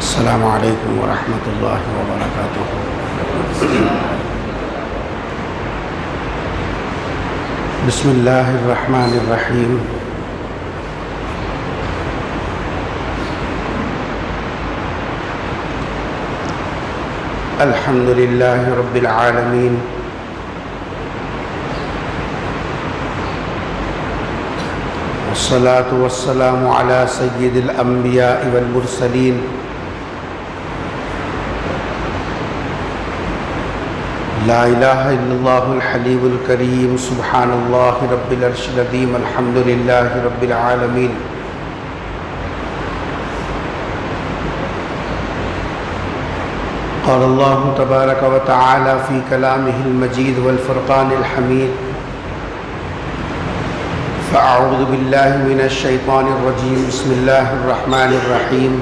السلام علیکم ورحمۃ اللہ وبرکاتہ۔ بسم اللہ الرحمن الرحیم۔ الحمد للہ رب العالمین، والصلاة والسلام علی سید الانبیاء والمرسلین، لا الہ الا اللہ الحلیم الکریم، سبحان اللہ رب العرش العظیم، الحمد للہ رب العالمین۔ قال اللہ تبارک و تعالی فی کلامہ المجید والفرقان الحمید، فاعوذ باللہ من الشیطان الرجیم، بسم اللہ الرحمن الرحیم۔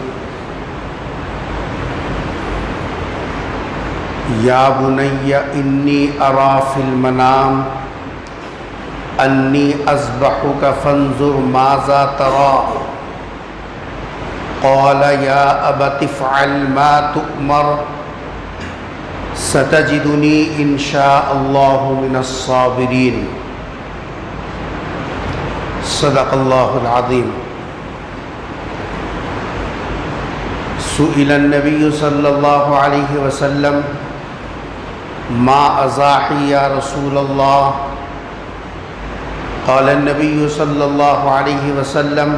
یا بنی انی اری فی المنام انی اذبحک فانظر ماذا تری، قال یا ابت افعل ما تؤمر ستجدنی ان شاء اللہ من الصابرین۔ صدق اللہ العظیم۔ سئل النبی صلی اللہ علیہ وسلم ما ازاحی یا رسول اللہ، قال النبی صلی اللہ علیہ وسلم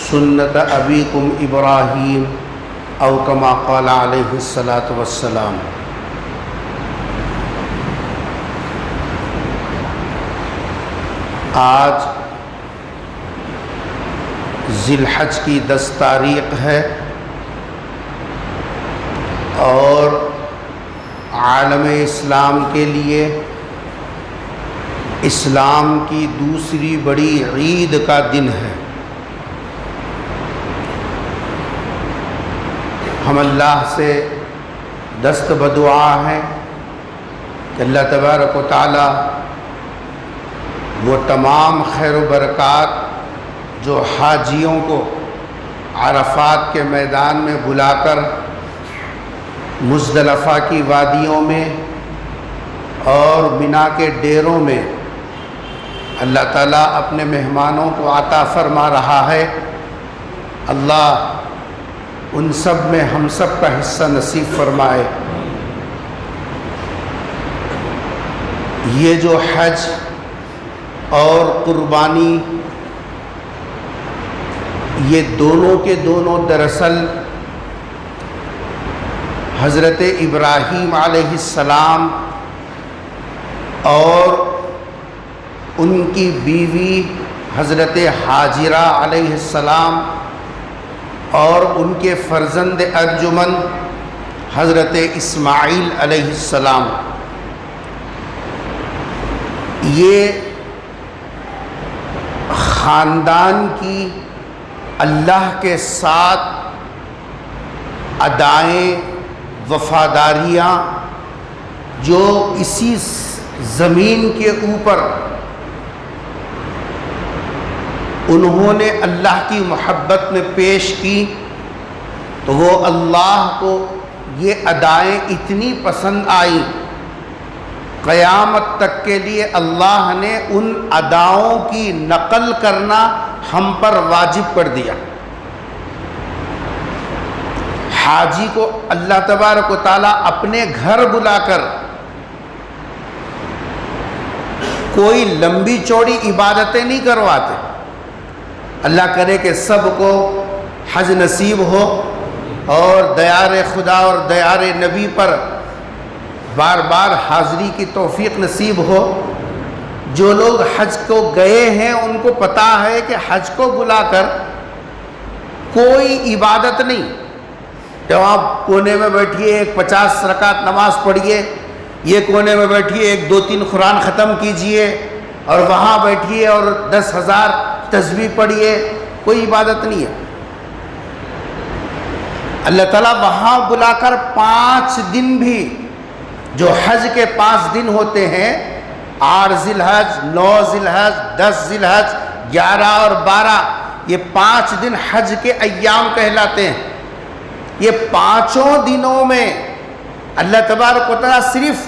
سنت ابیکم ابراہیم او کما قال علیہ الصلاۃ والسلام۔ آج ذی الحج کی 10 تاریخ ہے اور عالم اسلام کے لیے اسلام کی دوسری بڑی عید کا دن ہے۔ ہم اللہ سے دست بدعا ہیں کہ اللہ تبارک و تعالی وہ تمام خیر و برکات جو حاجیوں کو عرفات کے میدان میں بلا کر مزدلفہ کی وادیوں میں اور منا کے ڈیروں میں اللہ تعالیٰ اپنے مہمانوں کو عطا فرما رہا ہے، اللہ ان سب میں ہم سب کا حصہ نصیب فرمائے۔ یہ جو حج اور قربانی، یہ دونوں کے دونوں دراصل حضرت ابراہیم علیہ السلام اور ان کی بیوی حضرت حاجرہ علیہ السلام اور ان کے فرزند ارجمن حضرت اسماعیل علیہ السلام، یہ خاندان کی اللہ کے ساتھ ادائیں وفاداریاں جو اسی زمین کے اوپر انہوں نے اللہ کی محبت میں پیش کی، تو وہ اللہ کو یہ ادائیں اتنی پسند آئیں، قیامت تک کے لیے اللہ نے ان اداؤں کی نقل کرنا ہم پر واجب کر دیا۔ حاجی کو اللہ تبارک و تعالیٰ اپنے گھر بلا کر کوئی لمبی چوڑی عبادتیں نہیں کرواتے۔ اللہ کرے کہ سب کو حج نصیب ہو اور دیار خدا اور دیار نبی پر بار بار حاضری کی توفیق نصیب ہو۔ جو لوگ حج کو گئے ہیں ان کو پتہ ہے کہ حج کو بلا کر کوئی عبادت نہیں، جب آپ کونے میں بیٹھیے ایک 50 رکعت نماز پڑھیے، یہ کونے میں بیٹھیے ایک 2-3 قرآن ختم کیجئے، اور وہاں بیٹھیے اور 10,000 تسبیح پڑھیے، کوئی عبادت نہیں ہے۔ اللہ تعالیٰ وہاں بلا کر 5 دن بھی، جو حج کے 5 دن ہوتے ہیں، 8 ذی الحج، 9 ذی الحج، 10 ذی الحج، 11 اور 12، یہ 5 دن حج کے ایام کہلاتے ہیں۔ یہ 5 دنوں میں اللہ تبارک و تعالیٰ صرف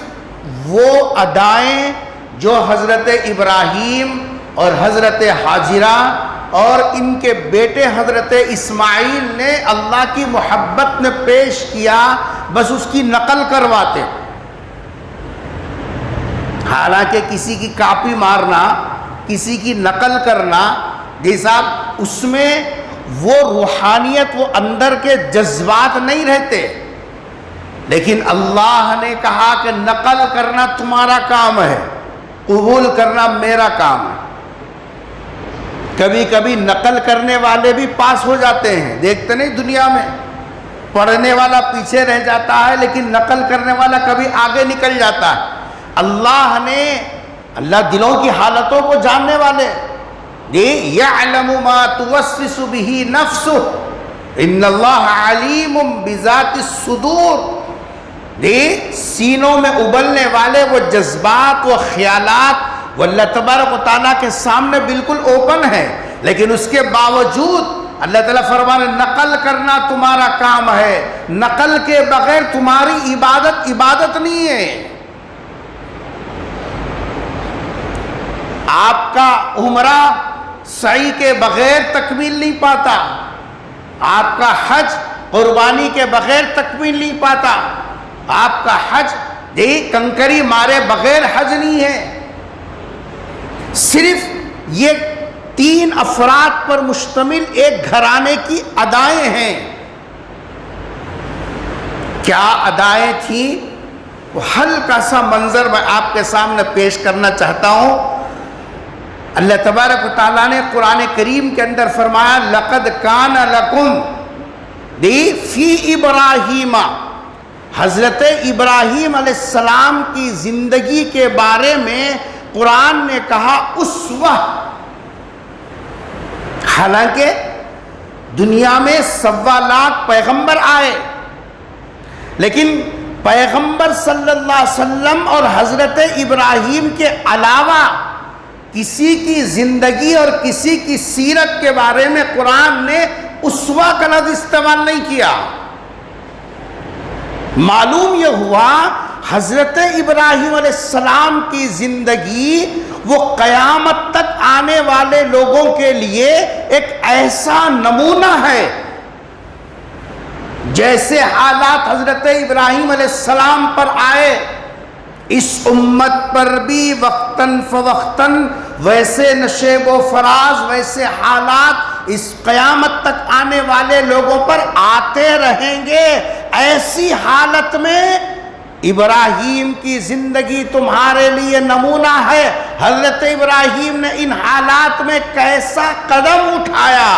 وہ ادائیں جو حضرت ابراہیم اور حضرت حاجرہ اور ان کے بیٹے حضرت اسماعیل نے اللہ کی محبت میں پیش کیا، بس اس کی نقل کرواتے. حالانکہ کسی کی کاپی مارنا، کسی کی نقل کرنا، جیسا اس میں وہ روحانیت، وہ اندر کے جذبات نہیں رہتے. لیکن اللہ نے کہا کہ نقل کرنا تمہارا کام ہے، قبول کرنا میرا کام ہے. کبھی کبھی نقل کرنے والے بھی پاس ہو جاتے ہیں، دیکھتے نہیں دنیا میں، پڑھنے والا پیچھے رہ جاتا ہے لیکن نقل کرنے والا کبھی آگے نکل جاتا ہے. اللہ دلوں کی حالتوں کو جاننے والے، یعلم ما توسوس به نفسه ان اللہ علیم بذات الصدور. سینوں میں ابلنے والے وہ جذبات، وہ خیالات وہ اللہ تبارک و تعالیٰ کے سامنے بالکل اوپن ہے، لیکن اس کے باوجود اللہ تعالیٰ فرمانے نقل کرنا تمہارا کام ہے، نقل کے بغیر تمہاری عبادت نہیں ہے. آپ کا عمرہ سعی کے بغیر تکمیل نہیں پاتا، آپ کا حج قربانی کے بغیر تکمیل نہیں پاتا، آپ کا حج کنکری مارے بغیر حج نہیں ہے. صرف یہ 3 افراد پر مشتمل ایک گھرانے کی ادائیں ہیں. کیا ادائیں تھیں؟ وہ ہلکا سا منظر میں آپ کے سامنے پیش کرنا چاہتا ہوں. اللہ تبارک و تعالیٰ نے قرآن کریم کے اندر فرمایا لَقَدْ كَانَ لَكُمْ فِي إِبْرَاهِيمَ. حضرت ابراہیم علیہ السلام کی زندگی کے بارے میں قرآن نے کہا اسوہ. حالانکہ دنیا میں 1.25 لاکھ پیغمبر آئے، لیکن پیغمبر صلی اللہ علیہ وسلم اور حضرت ابراہیم کے علاوہ کسی کی زندگی اور کسی کی سیرت کے بارے میں قرآن نے اسوہ کا لفظ استعمال نہیں کیا. معلوم یہ ہوا حضرت ابراہیم علیہ السلام کی زندگی وہ قیامت تک آنے والے لوگوں کے لیے ایک ایسا نمونہ ہے. جیسے حالات حضرت ابراہیم علیہ السلام پر آئے، اس امت پر بھی وقتاً فوقتاً ویسے نشیب و فراز، ویسے حالات اس قیامت تک آنے والے لوگوں پر آتے رہیں گے. ایسی حالت میں ابراہیم کی زندگی تمہارے لیے نمونہ ہے. حضرت ابراہیم نے ان حالات میں کیسا قدم اٹھایا.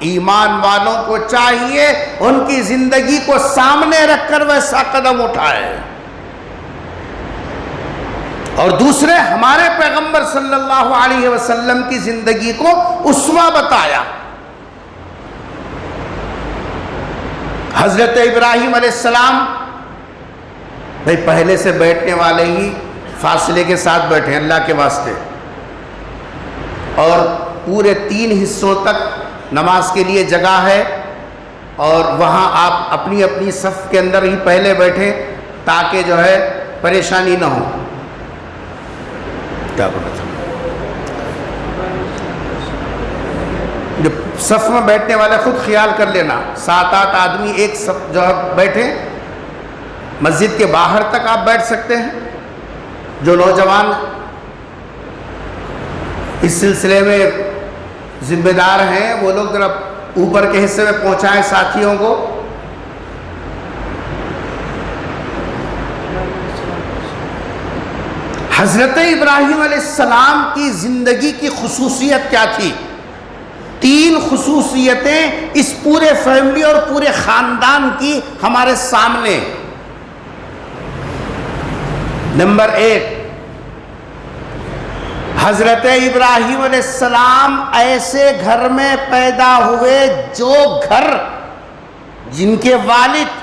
ایمان والوں کو چاہیے ان کی زندگی کو سامنے رکھ کر ویسا قدم اٹھائے. اور دوسرے ہمارے پیغمبر صلی اللہ علیہ وسلم کی زندگی کو اسوہ بتایا. حضرت ابراہیم علیہ السلام بھئی پہلے سے بیٹھنے والے ہی فاصلے کے ساتھ بیٹھے اللہ کے واسطے، اور پورے 3 حصوں تک نماز کے لیے جگہ ہے، اور وہاں آپ اپنی اپنی صف کے اندر ہی پہلے بیٹھیں تاکہ جو ہے پریشانی نہ ہو. کیا بولا تھا؟ جو صف میں بیٹھنے والے خود خیال کر لینا، 7-8 آدمی ایک صف جو بیٹھے. مسجد کے باہر تک آپ بیٹھ سکتے ہیں. جو نوجوان اس سلسلے میں ذمہ دار ہیں وہ لوگ ذرا اوپر کے حصے میں پہنچائیں ساتھیوں کو. حضرت ابراہیم علیہ السلام کی زندگی کی خصوصیت کیا تھی؟ 3 خصوصیتیں اس پورے فیملی اور پورے خاندان کی ہمارے سامنے. نمبر 1، حضرت ابراہیم علیہ السلام ایسے گھر میں پیدا ہوئے جو گھر جن کے والد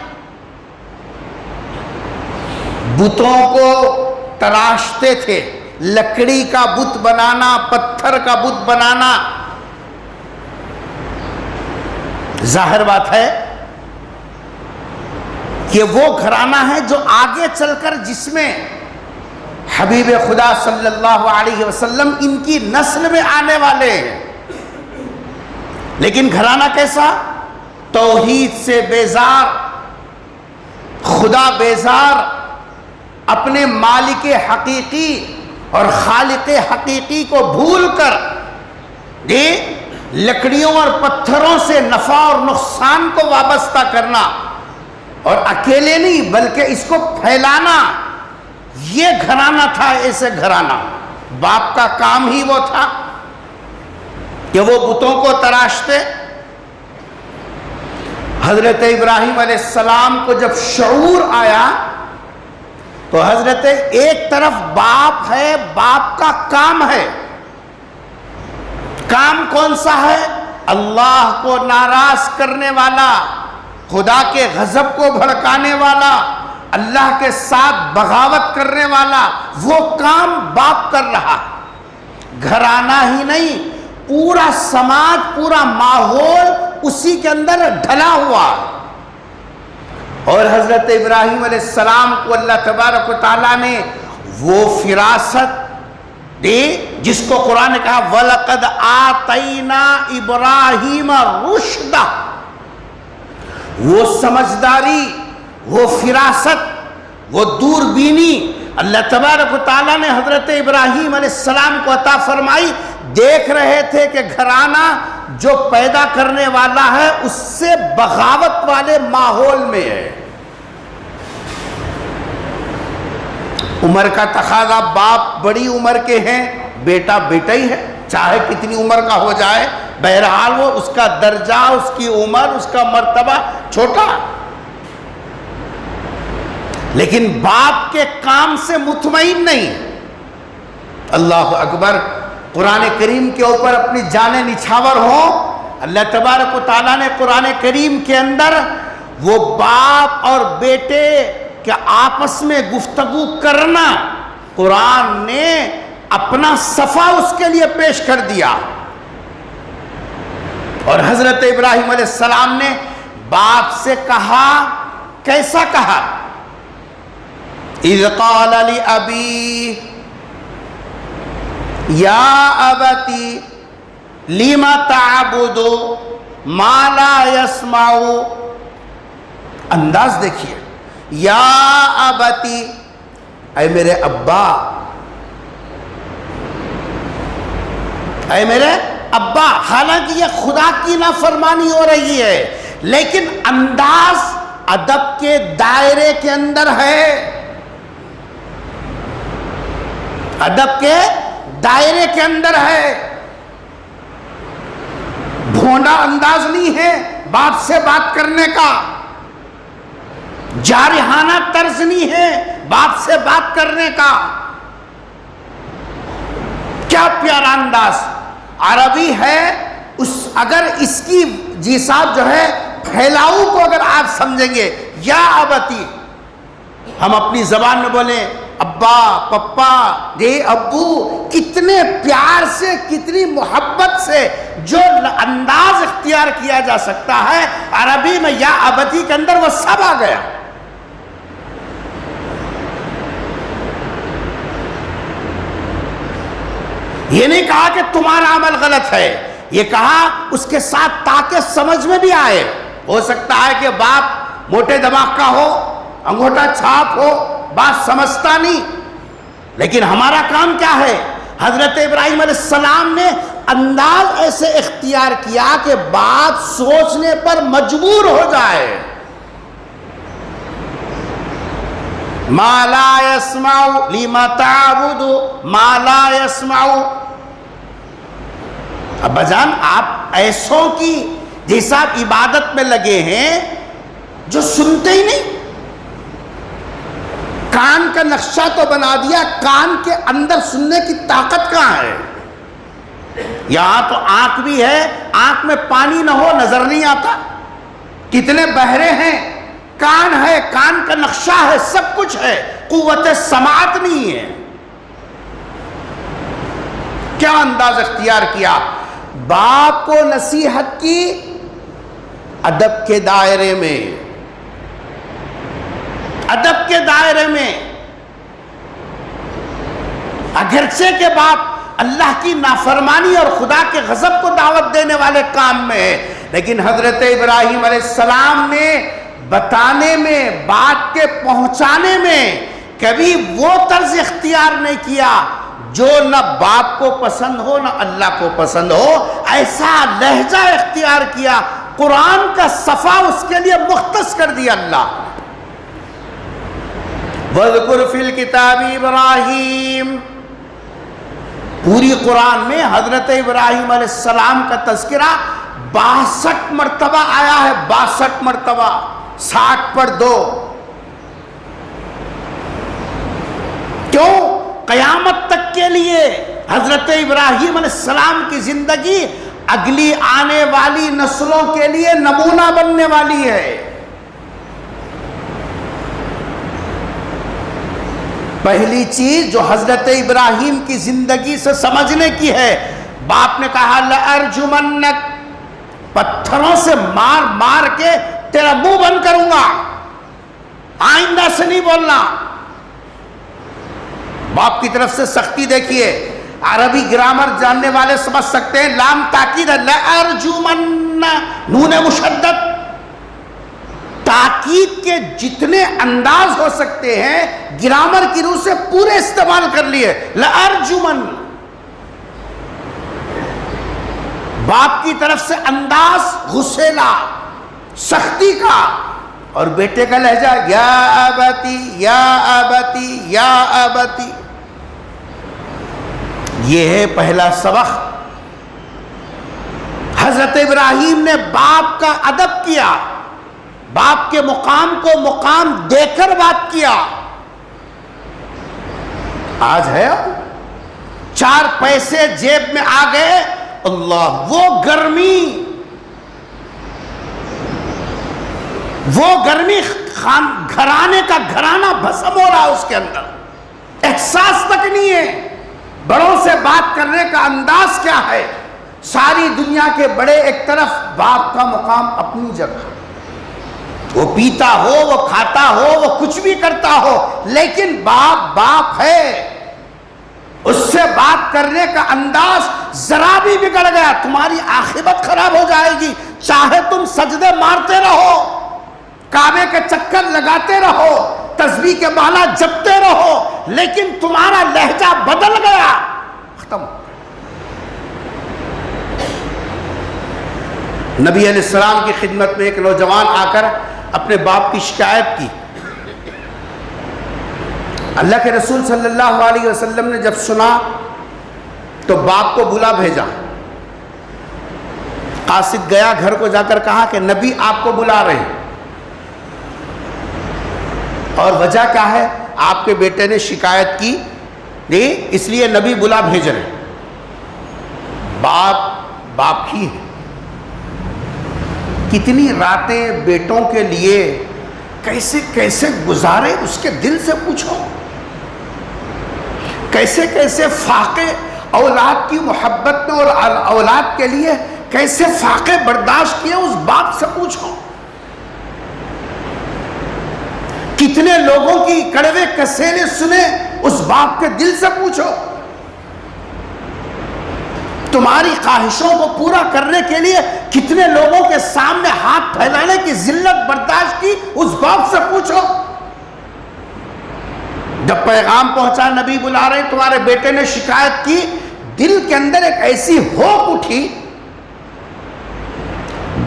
بتوں کو تراشتے تھے. لکڑی کا بت بنانا، پتھر کا بت بنانا. ظاہر بات ہے کہ وہ گھرانہ ہے جو آگے چل کر جس میں حبیب خدا صلی اللہ علیہ وسلم ان کی نسل میں آنے والے ہیں. لیکن گھرانہ کیسا؟ توحید سے بیزار، خدا بیزار، اپنے مالک حقیقی اور خالق حقیقی کو بھول کر لکڑیوں اور پتھروں سے نفع اور نقصان کو وابستہ کرنا، اور اکیلے نہیں بلکہ اس کو پھیلانا، یہ گھرانہ تھا. ایسے گھرانہ باپ کا کام ہی وہ تھا کہ وہ بتوں کو تراشتے. حضرت ابراہیم علیہ السلام کو جب شعور آیا تو حضرت ایک طرف باپ ہے، باپ کا کام ہے. کام کون سا ہے؟ اللہ کو ناراض کرنے والا، خدا کے غضب کو بھڑکانے والا، اللہ کے ساتھ بغاوت کرنے والا، وہ کام باپ کر رہا. گھرانہ ہی نہیں، پورا سماج، پورا ماحول اسی کے اندر ڈھلا ہوا. اور حضرت ابراہیم علیہ السلام کو اللہ تبارک و تعالیٰ نے وہ فراست دی جس کو قرآن نے کہا وَلَقَدْ آتَيْنَا إِبْرَاهِيمَ رُشْدًا. وہ سمجھداری، وہ فراست، وہ دوربینی اللہ تبارک و تعالیٰ نے حضرت ابراہیم علیہ السلام کو عطا فرمائی. دیکھ رہے تھے کہ گھرانہ جو پیدا کرنے والا ہے اس سے بغاوت والے ماحول میں ہے. عمر کا تقاضا، باپ بڑی عمر کے ہیں، بیٹا بیٹا ہی ہے، چاہے کتنی عمر کا ہو جائے، بہرحال وہ اس کا درجہ، اس کی عمر، اس کا مرتبہ چھوٹا. لیکن باپ کے کام سے مطمئن نہیں. اللہ اکبر. قرآن کریم کے اوپر اپنی جانیں نچھاور ہوں. اللہ تبارک و تعالیٰ نے قرآن کریم کے اندر وہ باپ اور بیٹے کہ آپس میں گفتگو کرنا، قرآن نے اپنا صفحہ اس کے لیے پیش کر دیا. اور حضرت ابراہیم علیہ السلام نے باپ سے کہا، کیسا کہا؟ اِذْ قَالَ لِأَبِيهِ یا ابتی لِمَ تَعْبُدُ مَا لَا يَسْمَعُ. انداز دیکھیے، یا ابتی، اے میرے ابا، اے میرے ابا. حالانکہ یہ خدا کی نافرمانی ہو رہی ہے، لیکن انداز ادب کے دائرے کے اندر ہے، ادب کے دائرے کے اندر ہے. بھونڈا انداز نہیں ہے باپ سے بات کرنے کا، جارحانہ طرز نہیں ہے باپ سے بات کرنے کا. کیا پیارا انداز عربی ہے. اگر اس کی جی صاحب جو ہے پھیلاؤ کو اگر آپ سمجھیں گے، یا ابتی، ہم اپنی زبان میں بولیں ابا، پپا، ابو، کتنے پیار سے، کتنی محبت سے جو انداز اختیار کیا جا سکتا ہے، عربی میں یا ابتی کے اندر وہ سب آ گیا. یہ نہیں کہا کہ تمہارا عمل غلط ہے، یہ کہا اس کے ساتھ تاکہ سمجھ میں بھی آئے. ہو سکتا ہے کہ باپ موٹے دماغ کا ہو، انگوٹھا چھاپ ہو، بات سمجھتا نہیں، لیکن ہمارا کام کیا ہے؟ حضرت ابراہیم علیہ السلام نے انداز ایسے اختیار کیا کہ بات سوچنے پر مجبور ہو جائے. ما لا يسمع لما تعبد ما لا يسمع. ابا جان، آپ ایسوں کی جیسا آپ عبادت میں لگے ہیں جو سنتے ہی نہیں. کان کا نقشہ تو بنا دیا، کان کے اندر سننے کی طاقت کہاں ہے؟ یہاں تو آنکھ بھی ہے، آنکھ میں پانی نہ ہو نظر نہیں آتا. کتنے بہرے ہیں، کان ہے، کان کا نقشہ ہے، سب کچھ ہے، قوت سماعت نہیں ہے. کیا انداز اختیار کیا؟ باپ کو نصیحت کی ادب کے دائرے میں. ادب کے دائرے میں، اگرچہ کہ باپ اللہ کی نافرمانی اور خدا کے غضب کو دعوت دینے والے کام میں ہے، لیکن حضرت ابراہیم علیہ السلام نے بتانے میں، بات کے پہنچانے میں کبھی وہ طرز اختیار نہیں کیا جو نہ باپ کو پسند ہو نہ اللہ کو پسند ہو، ایسا لہجہ اختیار کیا، قرآن کا صفحہ اس کے لیے مختص کر دیا اللہ۔ وَاذْكُرْ فِي الْكِتَابِ ابراہیم، پوری قرآن میں حضرت ابراہیم علیہ السلام کا تذکرہ 62 مرتبہ آیا ہے، 62 مرتبہ، 60 پر 2۔ کیوں؟ قیامت تک کے لیے حضرت ابراہیم علیہ السلام کی زندگی اگلی آنے والی نسلوں کے لیے نمونہ بننے والی ہے۔ پہلی چیز جو حضرت ابراہیم کی زندگی سے سمجھنے کی ہے، باپ نے کہا لَأَرْجُمَنَّكَ، پتھروں سے مار مار کے تیرا منہ بند کروں گا، آئندہ سے نہیں بولنا۔ باپ کی طرف سے سختی دیکھیے، عربی گرامر جاننے والے سمجھ سکتے ہیں، لام تاکید ہے، لَأَرْجُمَنَّ، نون مشدد، تاکید کے جتنے انداز ہو سکتے ہیں گرامر کی روح سے پورے استعمال کر لیے۔ لَأَرْجُمَنَّ، باپ کی طرف سے انداز غسیلا، سختی کا، اور بیٹے کا لہجہ یا ابتی یا ابتی یا ابتی۔ یہ ہے پہلا سبق۔ حضرت ابراہیم نے باپ کا ادب کیا، باپ کے مقام کو مقام دے کر بات کیا۔ آج ہے 4 پیسے جیب میں آ گئے، اللہ، وہ گرمی گھرانے کا گھرانہ بھسم ہو رہا اس کے اندر، احساس تک نہیں ہے۔ بڑوں سے بات کرنے کا انداز کیا ہے؟ ساری دنیا کے بڑے ایک طرف، باپ کا مقام اپنی جگہ، وہ پیتا ہو، وہ کھاتا ہو، وہ کچھ بھی کرتا ہو، لیکن باپ باپ ہے۔ اس سے بات کرنے کا انداز ذرا بھی بگڑ گیا، تمہاری عاقبت خراب ہو جائے گی۔ چاہے تم سجدے مارتے رہو، کعبے کے چکر لگاتے رہو، تسبیح کے مالا جپتے رہو، لیکن تمہارا لہجہ بدل گیا، ختم۔ نبی علیہ السلام کی خدمت میں ایک نوجوان آ کر اپنے باپ کی شکایت کی۔ اللہ کے رسول صلی اللہ علیہ وسلم نے جب سنا تو باپ کو بلا بھیجا۔ قاصد گیا، گھر کو جا کر کہا کہ نبی آپ کو بلا رہے ہیں، اور وجہ کیا ہے؟ آپ کے بیٹے نے شکایت کی، نہیں اس لیے نبی بلا بھیج رہے ہیں۔ باپ باپ ہی ہے۔ کتنی راتیں بیٹوں کے لیے کیسے کیسے گزارے، اس کے دل سے پوچھو۔ کیسے کیسے فاقے اولاد کی محبت میں اور اولاد کے لیے کیسے فاقے برداشت کیے، اس باپ سے پوچھو۔ کتنے لوگوں کی کڑوے کسیلے سنے، اس باپ کے دل سے پوچھو۔ تمہاری خواہشوں کو پورا کرنے کے لیے کتنے لوگوں کے سامنے ہاتھ پھیلانے کی ذلت برداشت کی، اس باپ سے پوچھو۔ جب پیغام پہنچا نبی بلا رہے، تمہارے بیٹے نے شکایت کی، دل کے اندر ایک ایسی ہوک اٹھی،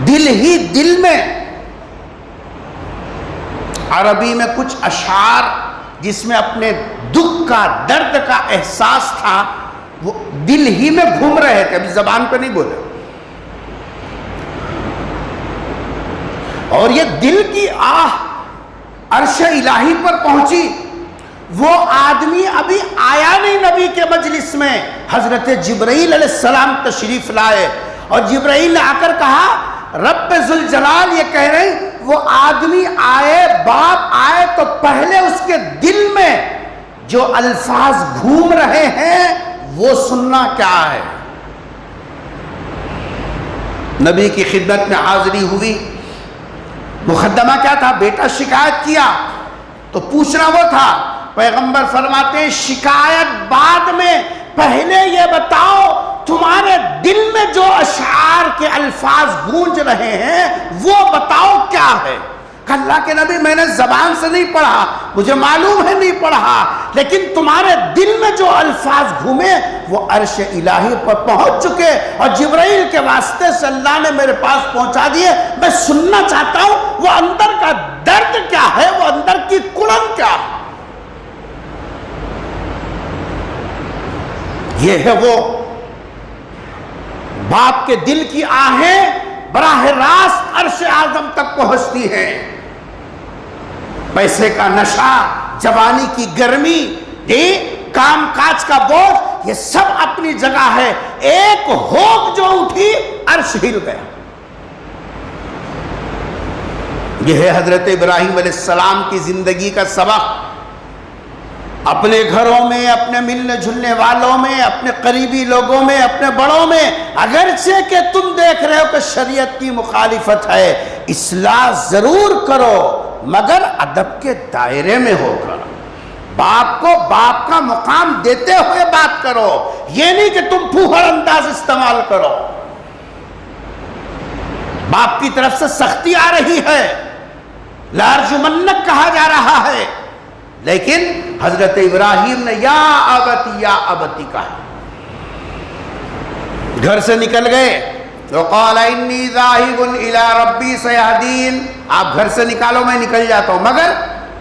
دل ہی دل میں عربی میں کچھ اشعار جس میں اپنے دکھ کا، درد کا احساس تھا، وہ دل ہی میں گھوم رہے تھے، ابھی زبان پہ نہیں بولے۔ اور یہ دل کی آہ عرش الہی پر پہنچی۔ وہ آدمی ابھی آیا نہیں نبی کے مجلس میں، حضرت جبرائیل علیہ السلام تشریف لائے، اور جبرائیل نے آ کر کہا رب ذوالجلال یہ کہہ رہے ہیں وہ آدمی آئے، باپ آئے تو پہلے اس کے دل میں جو الفاظ گھوم رہے ہیں وہ سننا کیا ہے۔ نبی کی خدمت میں حاضری ہوئی، مقدمہ کیا تھا؟ بیٹا شکایت کیا، تو پوچھنا وہ تھا. پیغمبر فرماتے ہیں شکایت بعد میں، پہلے یہ بتاؤ تمہارے دل میں جو اشعار کے الفاظ گونج رہے ہیں وہ بتاؤ کیا ہے. کہ اللہ کے نبی میں نے زبان سے نہیں پڑھا، مجھے معلوم ہے نہیں پڑھا، لیکن تمہارے دل میں جو الفاظ گھومے وہ عرش الہی پر پہنچ چکے اور جبرائیل کے واسطے سے اللہ نے میرے پاس پہنچا دیے. میں سننا چاہتا ہوں وہ اندر کا درد کیا ہے، وہ اندر کی کڑن کیا ہے. یہ ہے وہ باپ کے دل کی آہیں براہ راست عرش اعظم تک پہنچتی ہیں. پیسے کا نشہ، جوانی کی گرمی، کام کاج کا بوجھ، یہ سب اپنی جگہ ہے. ایک ہوک جو اٹھی عرش ہل گیا. یہ ہے حضرت ابراہیم علیہ السلام کی زندگی کا سبق. اپنے گھروں میں، اپنے ملنے جلنے والوں میں، اپنے قریبی لوگوں میں، اپنے بڑوں میں، اگرچہ کہ تم دیکھ رہے ہو کہ شریعت کی مخالفت ہے، اصلاح ضرور کرو مگر ادب کے دائرے میں ہو کر. باپ کو باپ کا مقام دیتے ہوئے بات کرو، یہ نہیں کہ تم پھوہڑ انداز استعمال کرو. باپ کی طرف سے سختی آ رہی ہے، لارجمنک کہا جا رہا ہے، لیکن حضرت ابراہیم نے یا ابتی کہا. گھر سے نکل گئے، وقال انی ذاہب الی ربی سیہدین. آپ گھر سے نکالو میں نکل جاتا ہوں، مگر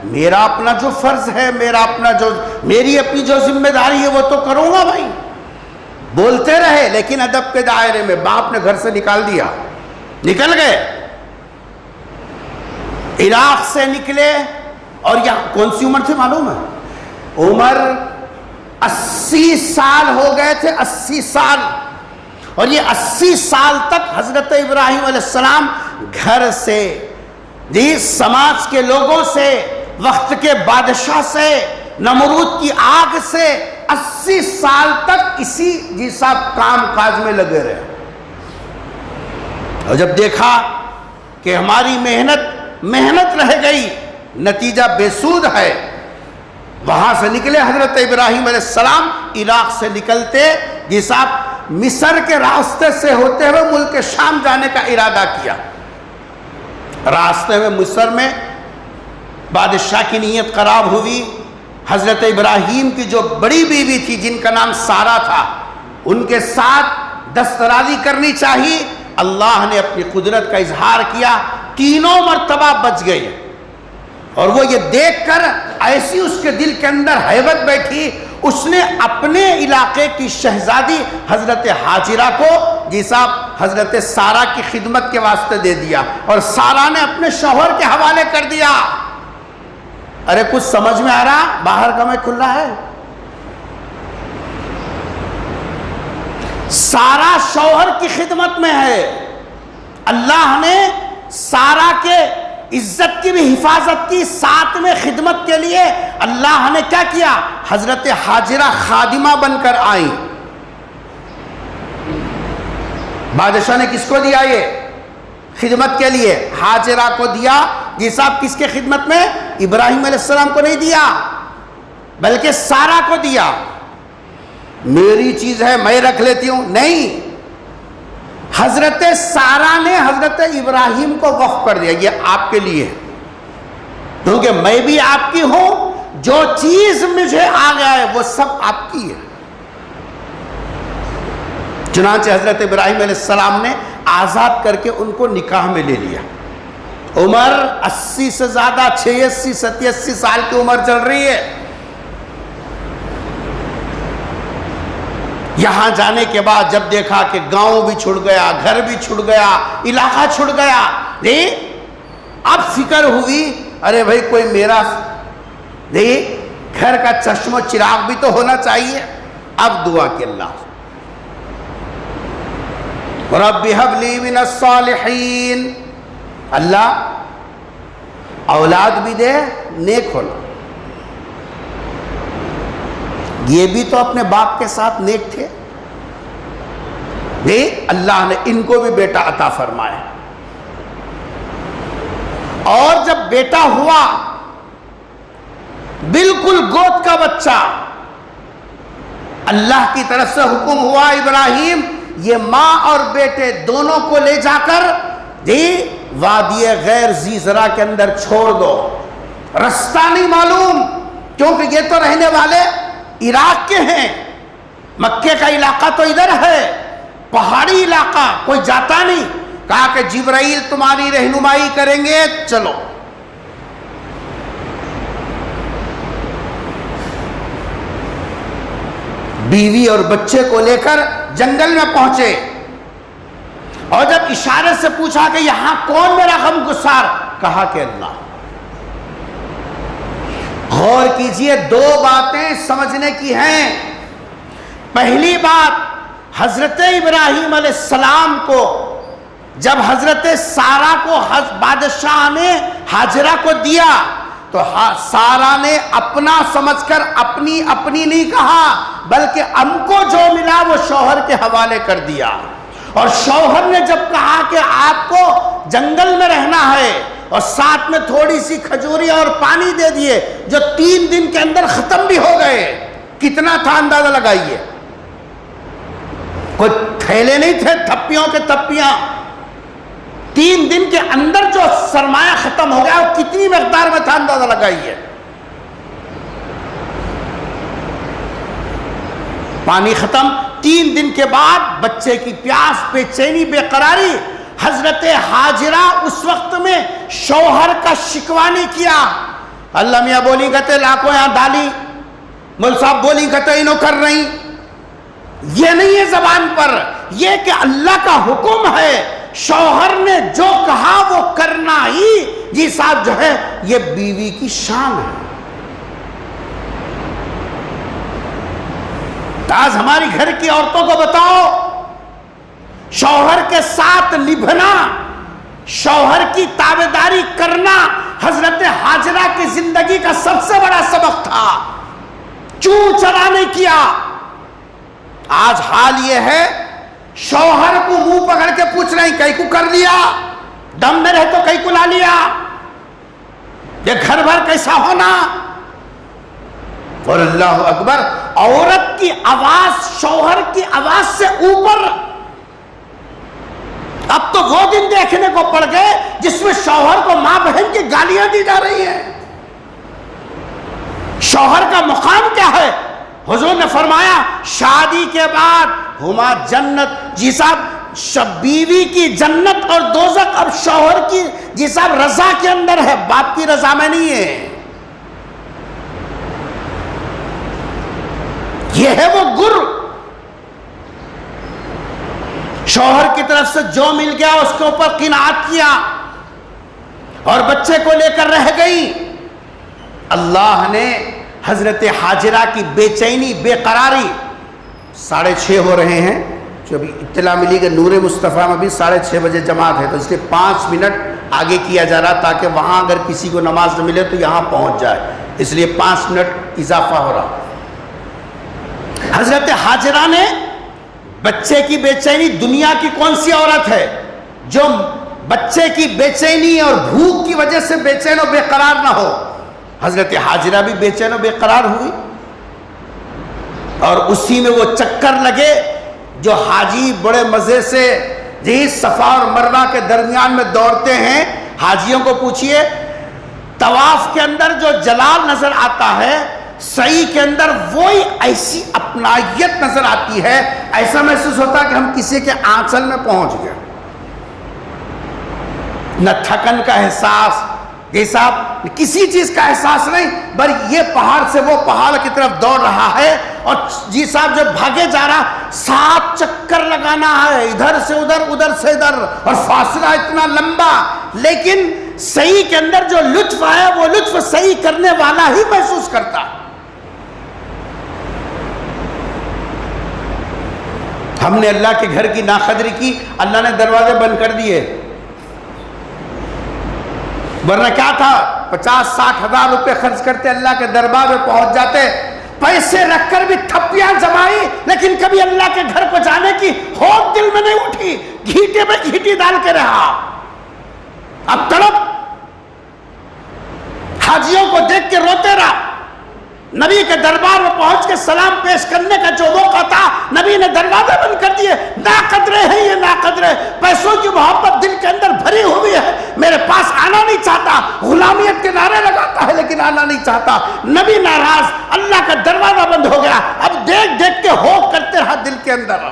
میرا اپنا جو فرض ہے، میری اپنی جو ذمہ داری ہے وہ تو کروں گا. بھائی بولتے رہے لیکن ادب کے دائرے میں. باپ نے گھر سے نکال دیا، نکل گئے. عراق سے نکلے اور یہاں کون سی عمر تھی معلوم ہے؟ عمر 80 سال ہو گئے تھے. 80 سال. اور یہ 80 سال تک حضرت ابراہیم علیہ السلام گھر سے، سماج کے لوگوں سے، وقت کے بادشاہ سے، نمرود کی آگ سے 80 سال تک اسی جیسا کام کاج میں لگے رہے. اور جب دیکھا کہ ہماری محنت رہ گئی، نتیجہ بے سود ہے، وہاں سے نکلے حضرت ابراہیم علیہ السلام. عراق سے نکلتے جیسا مصر کے راستے سے ہوتے ہوئے ملک شام جانے کا ارادہ کیا. راستے میں مصر میں بادشاہ کی نیت خراب ہوئی. حضرت ابراہیم کی جو بڑی بیوی تھی جن کا نام سارہ تھا، ان کے ساتھ دسترازی کرنی چاہیے. اللہ نے اپنی قدرت کا اظہار کیا، تینوں مرتبہ بچ گئی. اور وہ یہ دیکھ کر ایسی اس کے دل کے اندر ہیبت بیٹھی، اس نے اپنے علاقے کی شہزادی حضرت حاجرہ کو جیسا حضرت سارہ کی خدمت کے واسطے دے دیا، اور سارہ نے اپنے شوہر کے حوالے کر دیا. ارے کچھ سمجھ میں آ رہا؟ باہر کا میں کھل رہا ہے. سارہ شوہر کی خدمت میں ہے. اللہ نے سارہ کے عزت کی بھی حفاظت کی، ساتھ میں خدمت کے لیے اللہ نے کیا کیا؟ حضرت حاجرہ خادمہ بن کر آئیں. بادشاہ نے کس کو دیا یہ خدمت کے لیے؟ حاجرہ کو دیا. یہ صاحب کس کے خدمت میں؟ ابراہیم علیہ السلام کو نہیں دیا بلکہ سارہ کو دیا. میری چیز ہے میں رکھ لیتی ہوں، نہیں، حضرت سارہ نے حضرت ابراہیم کو وقف کر دیا، یہ آپ کے لیے، کیونکہ میں بھی آپ کی ہوں، جو چیز مجھے آ گیا ہے وہ سب آپ کی ہے. چنانچہ حضرت ابراہیم علیہ السلام نے آزاد کر کے ان کو نکاح میں لے لیا. عمر 80 سے زیادہ، 86 87 سال کی عمر چل رہی ہے. یہاں جانے کے بعد جب دیکھا کہ گاؤں بھی چھڑ گیا، گھر بھی چھڑ گیا، علاقہ چھڑ گیا، نہیں اب فکر ہوئی ارے بھائی کوئی میرا نہیں گھر کا چشم و چراغ بھی تو ہونا چاہیے. اب دعا کی اللہ رب ہب لی من الصالحین، اللہ اولاد بھی دے نیک ہونا. یہ بھی تو اپنے باپ کے ساتھ نیک تھے، نہیں اللہ نے ان کو بھی بیٹا عطا فرمایا. اور جب بیٹا ہوا بالکل گود کا بچہ. اللہ کی طرف سے حکم ہوا ابراہیم یہ ماں اور بیٹے دونوں کو لے جا کر وادی غیر ذی زرع کے اندر چھوڑ دو. رستہ نہیں معلوم کیونکہ یہ تو رہنے والے عراق کے ہیں، مکے کا علاقہ تو ادھر ہے، پہاڑی علاقہ، کوئی جاتا نہیں. کہا کہ جبرائیل تمہاری رہنمائی کریں گے، چلو. بیوی اور بچے کو لے کر جنگل میں پہنچے اور جب اشارے سے پوچھا کہ یہاں کون میرا غم گسار، کہا کہ اللہ. غور کیجئے، دو باتیں سمجھنے کی ہیں. پہلی بات، حضرت ابراہیم علیہ السلام کو جب حضرت سارہ کو بادشاہ نے ہاجرہ کو دیا تو سارہ نے اپنا سمجھ کر اپنی نہیں کہا، بلکہ ہم کو جو ملا وہ شوہر کے حوالے کر دیا. اور شوہر نے جب کہا کہ آپ کو جنگل میں رہنا ہے اور ساتھ میں تھوڑی سی کھجوری اور پانی دے دیے جو 3 دن کے اندر ختم بھی ہو گئے. کتنا تھا اندازہ لگائیے، کوئی تھیلے نہیں تھے، تھپیوں کے تھپیاں. 3 دن کے اندر جو سرمایہ ختم ہو گیا وہ کتنی مقدار میں تھا اندازہ لگائیے. پانی ختم. 3 دن کے بعد بچے کی پیاس، بے چینی، بے قراری. حضرت ہاجرہ اس وقت میں شوہر کا شکوہ نہیں کیا. اللہ میاں بولی کہتے لاکھوں یہاں ڈالی، مول صاحب بولی کہتے انہوں کر رہی. یہ نہیں ہے زبان پر، یہ کہ اللہ کا حکم ہے، شوہر نے جو کہا وہ کرنا ہی جی صاحب جو ہے یہ بیوی کی شان ہے. آج ہماری گھر کی عورتوں کو بتاؤ، شوہر کے ساتھ نبھنا، شوہر کی تابعداری کرنا حضرت ہاجرہ کی زندگی کا سب سے بڑا سبق تھا. چوں چرا نہیں کیا. آج حال یہ ہے شوہر کو منہ پکڑ کے پوچھ رہے ہیں کئی کو کر لیا، دم میں رہ تو کئی کو لا لیا، یہ گھر بھر کیسا ہونا. اور اللہ اکبر، عورت کی آواز شوہر کی آواز سے اوپر. اب تو وہ دن دیکھنے کو پڑ گئے جس میں شوہر کو ماں بہن کی گالیاں دی جا رہی ہیں. شوہر کا مقام کیا ہے؟ حضور نے فرمایا شادی کے بعد ہما جنت، جی صاحب بیوی کی جنت اور دوزخ اب شوہر کی جی صاحب رضا کے اندر ہے، باپ کی رضا میں نہیں ہے. یہ ہے وہ گر. شوہر کی طرف سے جو مل گیا اس کے اوپر قناعت کیا اور بچے کو لے کر رہ گئی. اللہ نے حضرت ہاجرہ کی بے چینی، بے قراری، 6:30 ہو رہے ہیں، جو ابھی اطلاع ملی کہ نور مصطفیٰ میں بھی 6:30 بجے جماعت ہے، تو اس لیے 5 منٹ آگے کیا جا رہا تاکہ وہاں اگر کسی کو نماز نہ ملے تو یہاں پہنچ جائے، اس لیے 5 منٹ اضافہ ہو رہا. حضرت ہاجرہ نے بچے کی بے چینی، دنیا کی کون سی عورت ہے جو بچے کی بے چینی اور بھوک کی وجہ سے بے چین و بے قرار نہ ہو؟ حضرت ہاجرہ بھی بے چین و بے قرار ہوئی. اور اسی میں وہ چکر لگے جو حاجی بڑے مزے سے جی صفا اور مروہ کے درمیان میں دوڑتے ہیں. حاجیوں کو پوچھئے طواف کے اندر جو جلال نظر آتا ہے، سعی کے اندر وہی ایسی اپنائیت نظر آتی ہے، ایسا محسوس ہوتا کہ ہم کسی کے آنچل میں پہنچ گئے. نہ تھکن کا احساس، یہ صاحب کسی چیز کا احساس نہیں، بل یہ پہاڑ سے وہ پہاڑ کی طرف دوڑ رہا ہے اور جی صاحب جب بھاگے جا رہا 7 چکر لگانا ہے، ادھر سے ادھر، ادھر سے ادھر، اور فاصلہ اتنا لمبا، لیکن صحیح کے اندر جو لطف ہے وہ لطف صحیح کرنے والا ہی محسوس کرتا. ہم نے اللہ کے گھر کی ناقدری کی، اللہ نے دروازے بند کر دیے. ورنہ کیا تھا، 50-60 ہزار روپے خرچ کرتے، اللہ کے دربار میں پہنچ جاتے، پیسے رکھ کر بھی تھپیاں جمائی، لیکن کبھی اللہ کے گھر کو جانے کی ہوٹ دل میں نہیں اٹھی، گھیٹے میں گھیٹی ڈال کے رہا. اب تڑپ حاجیوں کو دیکھ کے روتے رہا. نبی کے دربار میں پہنچ کے سلام پیش کرنے کا جو موقع تھا، نبی نے دروازے بند کر دیے. ناقدرے ہیں یہ، ناقدرے، پیسوں کی محبت دل کے اندر بھری ہوئی ہے، میرے پاس آنا نہیں چاہتا، غلامیت کے نعرے لگاتا ہے لیکن آنا نہیں چاہتا. نبی ناراض، اللہ کا دروازہ بند ہو گیا. اب دیکھ دیکھ کے ہو کرتے رہا دل کے اندر.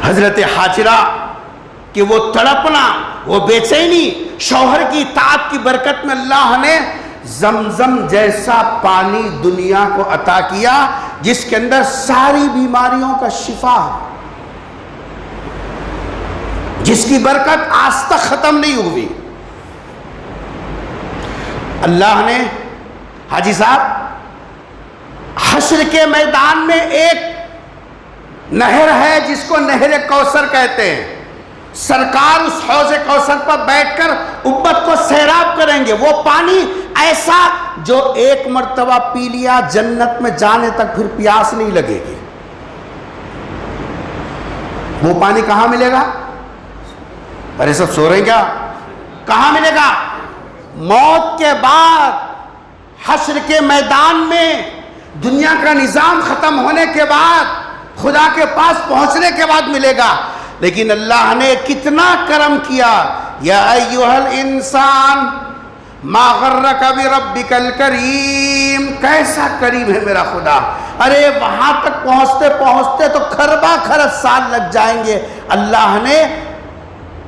حضرت حاجرہ کہ وہ تڑپنا، وہ بے چینی، شوہر کی اطاعت کی برکت میں اللہ نے زمزم جیسا پانی دنیا کو عطا کیا جس کے اندر ساری بیماریوں کا شفا، جس کی برکت آج تک ختم نہیں ہوئی. اللہ نے، حاجی صاحب، حشر کے میدان میں ایک نہر ہے جس کو نہر کوثر کہتے ہیں. سرکار اس حوض کوثر پر بیٹھ کر امت کو سیراب کریں گے. وہ پانی ایسا جو ایک مرتبہ پی لیا جنت میں جانے تک پھر پیاس نہیں لگے گی. وہ پانی کہاں ملے گا؟ ارے سب سو رہے ہیں کیا؟ کہاں ملے گا؟ موت کے بعد، حشر کے میدان میں، دنیا کا نظام ختم ہونے کے بعد، خدا کے پاس پہنچنے کے بعد ملے گا. لیکن اللہ نے کتنا کرم کیا. یا ایھا الانسان ما غرک بربک الکریم، کیسا کریم ہے میرا خدا. ارے وہاں تک پہنچتے پہنچتے تو خربا خرب سال لگ جائیں گے. اللہ نے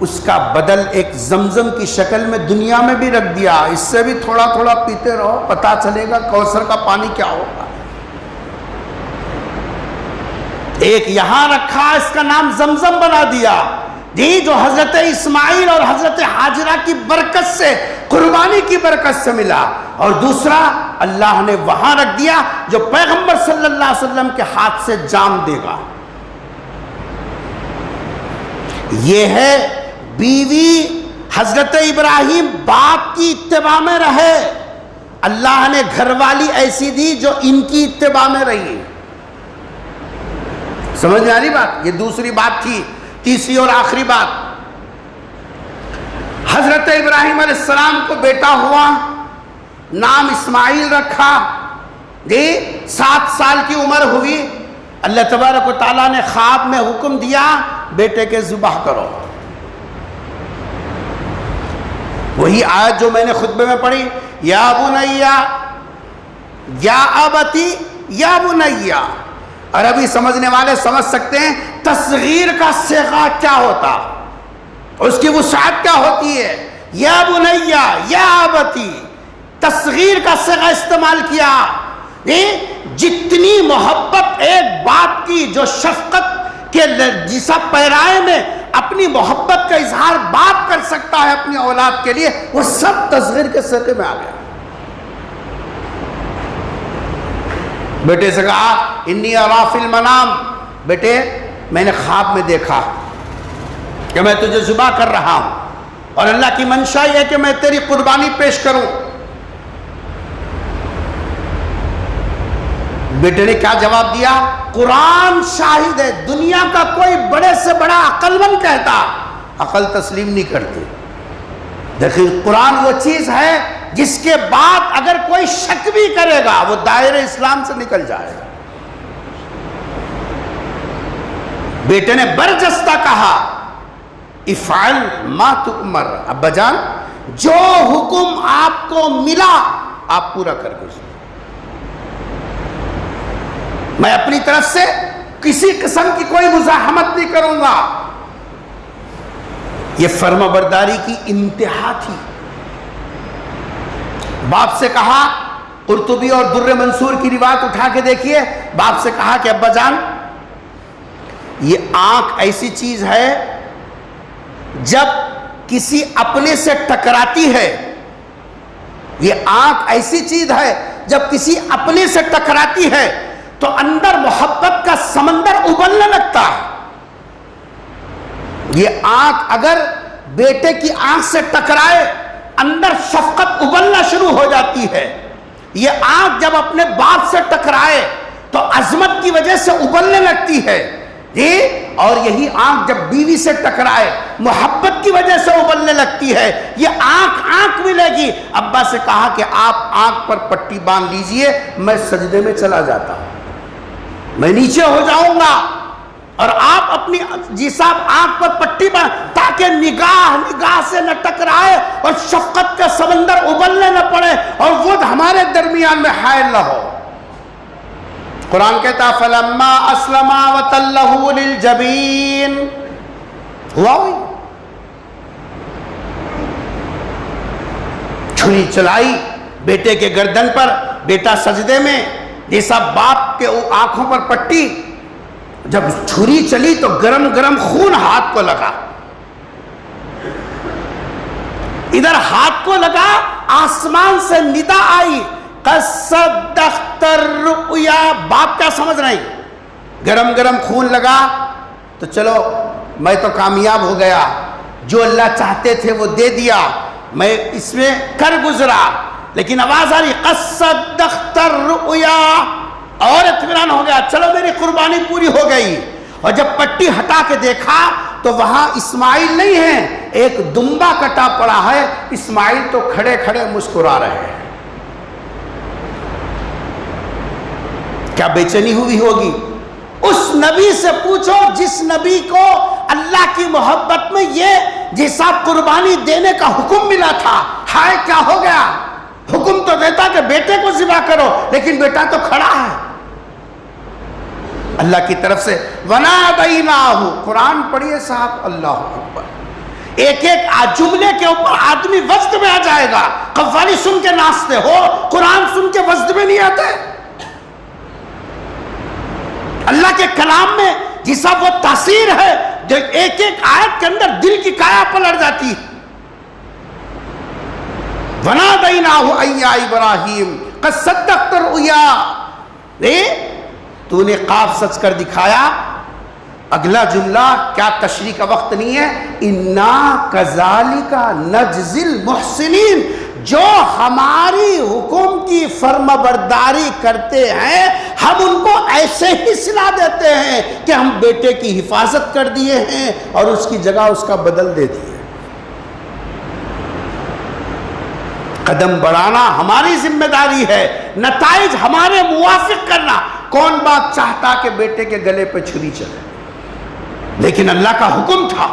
اس کا بدل ایک زمزم کی شکل میں دنیا میں بھی رکھ دیا. اس سے بھی تھوڑا تھوڑا پیتے رہو، پتا چلے گا کوثر کا پانی کیا ہوگا. ایک یہاں رکھا، اس کا نام زمزم بنا دیا جی، جو حضرت اسماعیل اور حضرت حاجرہ کی برکت سے، قربانی کی برکت سے ملا. اور دوسرا اللہ نے وہاں رکھ دیا جو پیغمبر صلی اللہ علیہ وسلم کے ہاتھ سے جام دے گا. یہ ہے بیوی حضرت ابراہیم باپ کی اتباع میں رہے، اللہ نے گھر والی ایسی دی جو ان کی اتباع میں رہی. سمجھ میں آ رہی بات؟ یہ دوسری بات تھی. تیسری اور آخری بات، حضرت ابراہیم علیہ السلام کو بیٹا ہوا، نام اسماعیل رکھا. 7 سال کی عمر ہوئی، اللہ تبارک و تعالیٰ نے خواب میں حکم دیا بیٹے کے ذبح کرو. وہی آیت جو میں نے خطبے میں پڑھی، یا بنیا، یا ابتی، یا بنیا. عربی سمجھنے والے سمجھ سکتے ہیں تصغیر کا صیغہ کیا ہوتا، اس کی وسعت کیا ہوتی ہے. یا بنیا، یا ابتی، تصغیر کا صیغہ استعمال کیا. جتنی محبت ایک باپ کی، جو شفقت کے جسا پیرائے میں اپنی محبت کا اظہار باپ کر سکتا ہے اپنی اولاد کے لیے، وہ سب تصغیر کے صیغے میں آ گیا. بیٹے سے کہا انی اری فی المنام، بیٹے میں نے خواب میں دیکھا کہ میں تجھے ذبح کر رہا ہوں اور اللہ کی منشا یہ ہے کہ میں تیری قربانی پیش کروں. بیٹے نے کیا جواب دیا؟ قرآن شاہد ہے، دنیا کا کوئی بڑے سے بڑا عقل مند کہتا عقل تسلیم نہیں کرتی. دیکھیں قرآن وہ چیز ہے جس کے بعد اگر کوئی شک بھی کرے گا وہ دائرہ اسلام سے نکل جائے گا. بیٹے نے برجستہ کہا افعل ما تؤمر، ابا جان جو حکم آپ کو ملا آپ پورا کر گزرے، میں اپنی طرف سے کسی قسم کی کوئی مزاحمت نہیں کروں گا. یہ فرما برداری کی انتہا تھی. باپ سے کہا، قرطبی اور در منصور کی روایت اٹھا کے دیکھیے، باپ سے کہا کہ ابا جان یہ آنکھ ایسی چیز ہے جب کسی اپنے سے ٹکراتی ہے، یہ آنکھ ایسی چیز ہے جب کسی اپنے سے ٹکراتی ہے تو اندر محبت کا سمندر ابلنے لگتا ہے. یہ آنکھ اگر بیٹے کی آنکھ سے ٹکرائے اندر شفقت ابلنا شروع ہو جاتی ہے. یہ آنکھ جب اپنے باپ سے ٹکرائے تو عظمت کی وجہ سے ابلنے لگتی ہے. اور یہی آنکھ جب بیوی سے ٹکرائے محبت کی وجہ سے ابلنے لگتی ہے، یہ آنکھ ملے گی۔ ابا سے کہا کہ آپ آنکھ پر پٹی باندھ لیجئے، میں سجدے میں چلا جاتا ہوں، میں نیچے ہو جاؤں گا، اور آپ اپنی جی صاحب آنکھ پر پٹی باندھ، تاکہ نگاہ سے نہ ٹکرائے اور شفقت کا سمندر ابلنے نہ پڑے اور وہ ہمارے درمیان میں حائل نہ ہو۔ قرآن کہتا فلما اسلما وتلہ للجبین، ہوا ہوئی، چھری چلائی بیٹے کے گردن پر، بیٹا سجدے میں، جیسا باپ کے آنکھوں پر پٹی، جب چھری چلی تو گرم گرم خون ہاتھ کو لگا، ادھر ہاتھ کو لگا، آسمان سے ندا آئی قد صدقت الرؤیا، باپ کیا سمجھ رہے ہیں؟ گرم گرم خون لگا تو چلو میں تو کامیاب ہو گیا، جو اللہ چاہتے تھے وہ دے دیا، میں اس میں کر گزرا، لیکن آواز آ رہی قد صدقت الرؤیا، اور اطمینان ہو گیا، چلو میری قربانی پوری ہو گئی۔ اور جب پٹی ہٹا کے دیکھا تو وہاں اسماعیل نہیں ہے، ایک دمبا کٹا پڑا ہے، اسماعیل تو کھڑے کھڑے مسکرا رہے ہیں۔ کیا بے چینی ہوئی ہوگی؟ اس نبی سے پوچھو جس نبی کو اللہ کی محبت میں یہ جیسا قربانی دینے کا حکم ملا تھا، ہائے کیا ہو گیا؟ حکم تو دیتا کہ بیٹے کو ذبح کرو، لیکن بیٹا تو کھڑا ہے۔ اللہ کی طرف سے وَنَادَيْنَاهُ، قرآن پڑھیے صاحب، اللہ اکبر، ایک ایک جملے کے اوپر آدمی وزن میں آ جائے گا۔ قوالی سن کے ناچتے ہو، قرآن سن کے وزن میں نہیں آتے۔ اللہ کے کلام میں جیسا وہ تاثیر ہے، جو ایک ایک آیت کے اندر دل کی کایا پلٹ جاتی ہے۔ وَنَادَيْنَاهُ أَن يَا إِبْرَاهِيمُ قَدْ صَدَّقْتَ الرُّؤْيَا، تو نے قاف سچ کر دکھایا۔ اگلا جملہ کیا تشریح کا وقت نہیں ہے، اِنَّا كَذَلِكَ نَجْزِي الْمُحْسِنِينَ، جو ہماری حکم کی فرما برداری کرتے ہیں ہم ان کو ایسے ہی صلہ دیتے ہیں کہ ہم بیٹے کی حفاظت کر دیے ہیں اور اس کی جگہ اس کا بدل دے دیے۔ قدم بڑھانا ہماری ذمہ داری ہے، نتائج ہمارے موافق کرنا۔ کون باپ چاہتا کہ بیٹے کے گلے پہ چھری چلے؟ لیکن اللہ کا حکم تھا۔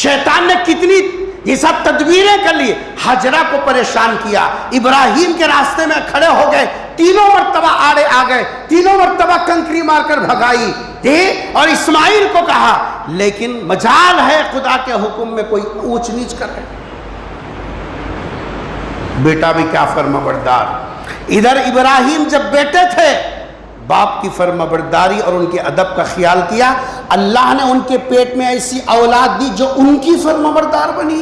شیطان نے کتنی یہ سب تدبیریں کر لی، حجرہ کو پریشان کیا، ابراہیم کے راستے میں کھڑے ہو گئے، تینوں مرتبہ آڑے آ گئے، تینوں مرتبہ کنکری مار کر بھگائی، اور اسماعیل کو کہا، لیکن مجال ہے خدا کے حکم میں کوئی اونچ نیچ کرے۔ بیٹا بھی کیا فرما بردار۔ ادھر ابراہیم جب بیٹے تھے باپ کی فرما برداری اور ان کے ادب کا خیال کیا، اللہ نے ان کے پیٹ میں ایسی اولاد دی جو ان کی فرما بردار بنی۔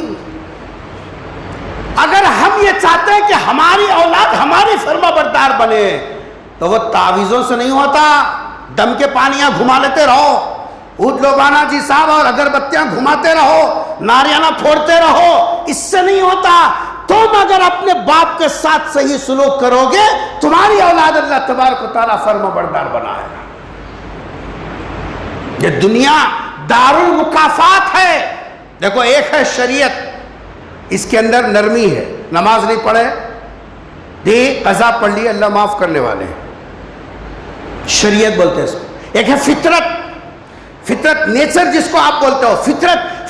اگر ہم یہ چاہتے ہیں کہ ہماری اولاد ہماری فرما بردار بنے تو وہ تعویذوں سے نہیں ہوتا، دم کے پانیاں گھما لیتے رہو، اود لوبانا جی صاحب اور اگربتیاں گھماتے رہو، ناریانا پھوڑتے رہو، اس سے نہیں ہوتا۔ تم اگر اپنے باپ کے ساتھ صحیح سلوک کرو گے تمہاری اولاد اللہ تبارک و تعالیٰ فرما بردار بنائے گا۔ یہ دنیا دار المکافات ہے۔ دیکھو ایک ہے شریعت، اس کے اندر نرمی ہے، نماز نہیں پڑھے دی قضا پڑھ لی اللہ معاف کرنے والے ہیں، شریعت بولتے ہیں اس کو۔ ایک ہے فطرت، فطرت نیچر جس کو آپ بولتے ہو،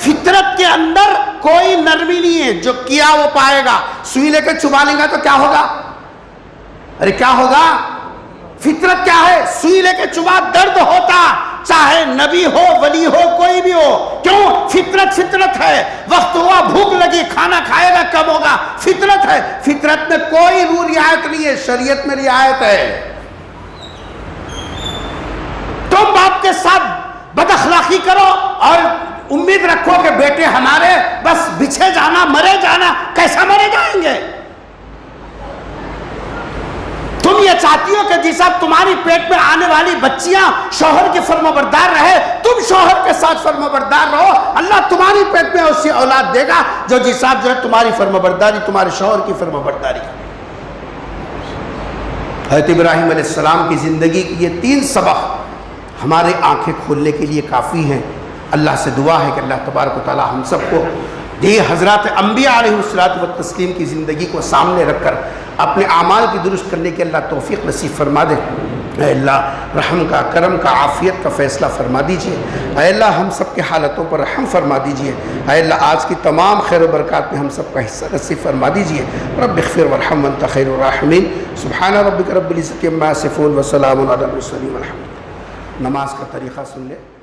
فطرت کے اندر کوئی نرمی نہیں ہے، جو کیا وہ پائے گا۔ سوئی لے کے چبا لیں گا تو کیا ہوگا؟ ارے کیا ہوگا؟ فطرت کیا ہے؟ سوئی لے کے چبا درد ہوتا، چاہے نبی ہو ولی ہو کوئی بھی ہو۔ کیوں؟ فطرت ہے۔ وقت ہوا بھوک لگی کھانا کھائے گا کب ہوگا، فطرت ہے۔ فطرت میں کوئی رعایت نہیں ہے، شریعت میں رعایت ہے۔ تم باپ کے ساتھ بد اخلاقی کرو اور امید رکھو کہ بیٹے ہمارے بس بچھے جانا مرے جانا، کیسا مرے جائیں گے؟ تم یہ چاہتی ہو کہ جی صاحب تمہاری پیٹ میں آنے والی بچیاں شوہر کی فرما بردار رہے، تم شوہر کے ساتھ فرما بردار رہو، اللہ تمہاری پیٹ میں ایسی اولاد دے گا جو جی صاحب جو ہے تمہاری فرما برداری، تمہارے شوہر کی فرما برداری۔ حضرت ابراہیم علیہ السلام کی زندگی کی یہ 3 سبق ہمارے آنکھیں کھولنے کے لیے کافی ہیں۔ اللہ سے دعا ہے کہ اللہ تبارک و تعالی ہم سب کو یہ حضرات انبیاء علیہ الصلوۃ والتسلیم کی زندگی کو سامنے رکھ کر اپنے اعمال کی درست کرنے کے اللہ توفیق نصیب فرما دے۔ اے اللہ رحم کا، کرم کا، عافیت کا فیصلہ فرما دیجئے۔ اے اللہ ہم سب کے حالتوں پر رحم فرما دیجئے۔ اے اللہ آج کی تمام خیر و برکات میں ہم سب کا حصہ نصیب فرما دیجئے۔ رب اغفر وارحم وانت خیر الراحمین۔ سبحان ربک رب العزت عما یصفون وسلام علی المرسلین والحمد للہ۔ نماز کا طریقہ سن لے۔